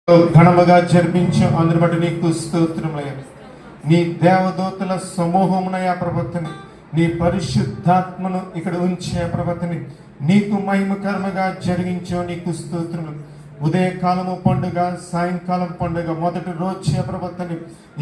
ఘనముగా జరిపించు. అందుని బట్టి నీకు స్తోత్రములయ్యా. నీ దేవదూతల సమూహమునయా ప్రభుత్వని, నీ పరిశుద్ధాత్మను ఇక్కడ ఉంచే ప్రభుత్వని నీకు మహిమకరముగా జరిగించు. నీకు స్తోత్రములు. ఉదయకాలము పండుగ, సాయంకాలం పండుగ, మొదటి రోజు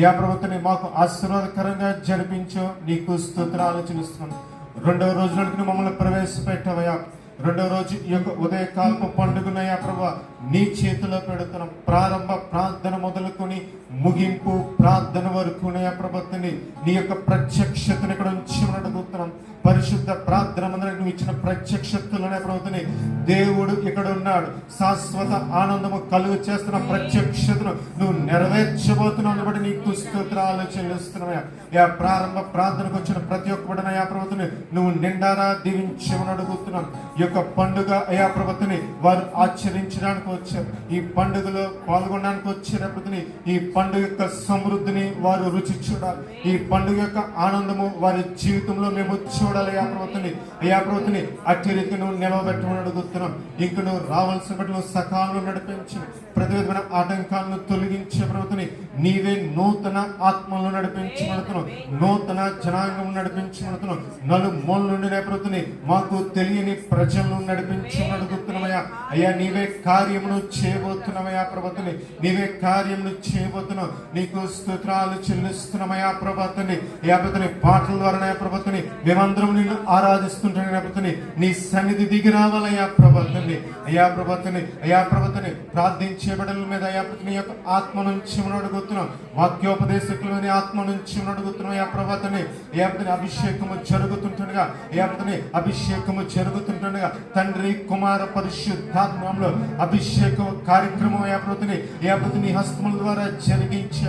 యా ప్రభుత్వని మాకు ఆశీర్వాదకరంగా జరిపించు. నీకు స్తోత్రాలు చెల్లిస్తున్నాను. రెండవ రోజులకి మమ్మల్ని ప్రవేశపెట్టవయ్యా. రెండవ రోజు ఈ యొక్క ఉదయకాలపు పండుగనయ్యా ప్రభా నీ చేతిలో పెడుతున్నాం. ప్రారంభ ప్రార్థన మొదలుకొని ముగింపు ప్రార్థన వరకు ప్రభుత్వని నీ యొక్క ప్రత్యక్షతను ఇక్కడ ఉంచి అడుగుతున్నాం. పరిశుద్ధ ప్రార్థన మందిరం నువ్వు ఇచ్చిన ప్రత్యక్షతలోనే ప్రభుత్వని దేవుడు ఇక్కడ ఉన్నాడు. శాశ్వత ఆనందము కలుగు చేస్తున్న ప్రత్యక్షతను నువ్వు నెరవేర్చబోతున్నావు. బట్టి నీకు స్తోత్రాలు చెల్లిస్తున్నాయా. యా ప్రారంభ ప్రార్థనకు వచ్చిన ప్రతి ఒక్కడనయా ప్రభుత్వని నువ్వు నిండారా దీవించమని అడుగుతున్నాం. ఈ యొక్క పండుగ అయా ప్రభుత్వని వారు ఆచరించడానికి వచ్చారు. ఈ పండుగలో పాల్గొనడానికి వచ్చినప్పటిని ఈ పండుగ యొక్క సమృద్ధిని వారు రుచి చూడాలి. ఈ పండుగ యొక్క ఆనందము వారి జీవితంలో మేము చూడాలి. అయా ప్రభుత్వని అట్టి రీతి నువ్వు నిలవబెట్టమని అడుగుతున్నాం. ఇంక నువ్వు రావాల్సిన బట్టి నువ్వు సకాలంలో నడిపించు. ప్రతి విధమైన ఆటంకాలను తొలగించే ప్రభుత్వని నీవే నూతన ఆత్మలను నడిపించబడుతున్నావు. నూతన జనాంగం నడిపించబడుతున్నావు. నలుమూల నుండి ప్రభుత్వని మాకు తెలియని ప్రజలను నడిపించమని అడుగుతున్నామయ్యా. అయ్యా నీవే కార్యమును చేయబోతున్నామయ్యా ప్రభుత్వని. నీవే కార్యమును చేయబోతున్నావు. నీకు స్తోత్రాలు చెల్లిస్తున్నామయ్యా ప్రభుత్వని. అయ్యా ప్రభుత్వని పాటల ద్వారా ప్రభుత్వని మేమందరం నిన్ను ఆరాధిస్తుంటాను ప్రభుత్వని. నీ సన్నిధి దిగి రావాలయ్యా ప్రభుత్వని. అయ్యా ప్రభుత్వని ప్రార్థించే బిడ్డల మీద అయ్యా నీ యొక్క ఆత్మ నుంచి అడుగుతున్నాం. వాక్యోపదేశకులని ఆత్మ నుంచి అడుగుతున్నాం. అయ్యా ప్రభుత్వని అభిషేకము జరుగుతుంటుండగా అభిషేకము జరుగుతుంటుండగా తండ్రి కుమార పరిశుద్ధాత్మలో అభిషేక కార్యక్రమం నీ హస్తముల ద్వారా జరిగించే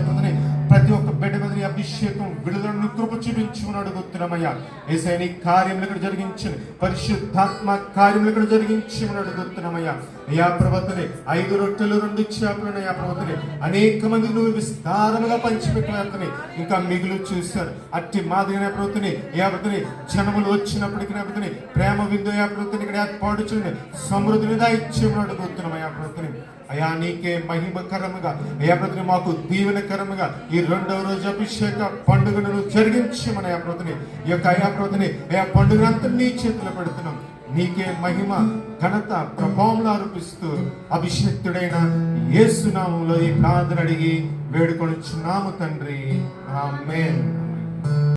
ప్రతి ఒక్క బిడ్డ మీద అభిషేకం విడుదలను కృప చూపించమని అడుగుతున్నామయ్యా. ఏసై నీ కార్యములు ఇక్కడ జరిగించండి. పరిశుద్ధాత్మ కార్యములు ఇక్కడ జరిగించమని అడుగుతున్నామయ్యా. అయ్యా ప్రభుత్వని 5 రొట్టెలు 2 చేపలను అయ్యా ప్రభుత్వని అనేక మంది నువ్వు విస్తారముగా పంచిపెట్టిన ఇంకా మిగులు చూశారు. అట్టి మాదిరిగా ప్రభుత్వని అయ్యా ప్రభుత్వని జనములు వచ్చినప్పటికీ ప్రభుత్వని ప్రేమ విందు అయ్యా ప్రభుత్వని ఇక్కడ ఏర్పాటు చేయండి. సమృద్ధిని ఇచ్చేమని అడుగుతున్నాం అయ్యా ప్రభుత్వని. అయా నీకే మహిమకరముగా అయ్యా ప్రభుత్వని మాకు దీవెనకరముగా ఈ 2వ రోజు అభిషేక పండుగను జరిగించమని అయ్యా ప్రభుత్వని ఈ యొక్క అయ్యా ప్రభుత్వని అయ్యా పండుగనంతా నీ చేతిలో పెడుతున్నాం. నీకే మహిమ ఘనత ప్రభావంలో ఆరోపిస్తూ అభిషేక్తుడైన యేసు నామములో ఈ ప్రార్థన అడిగి వేడుకొనుచున్నాము తండ్రి. ఆమేన్.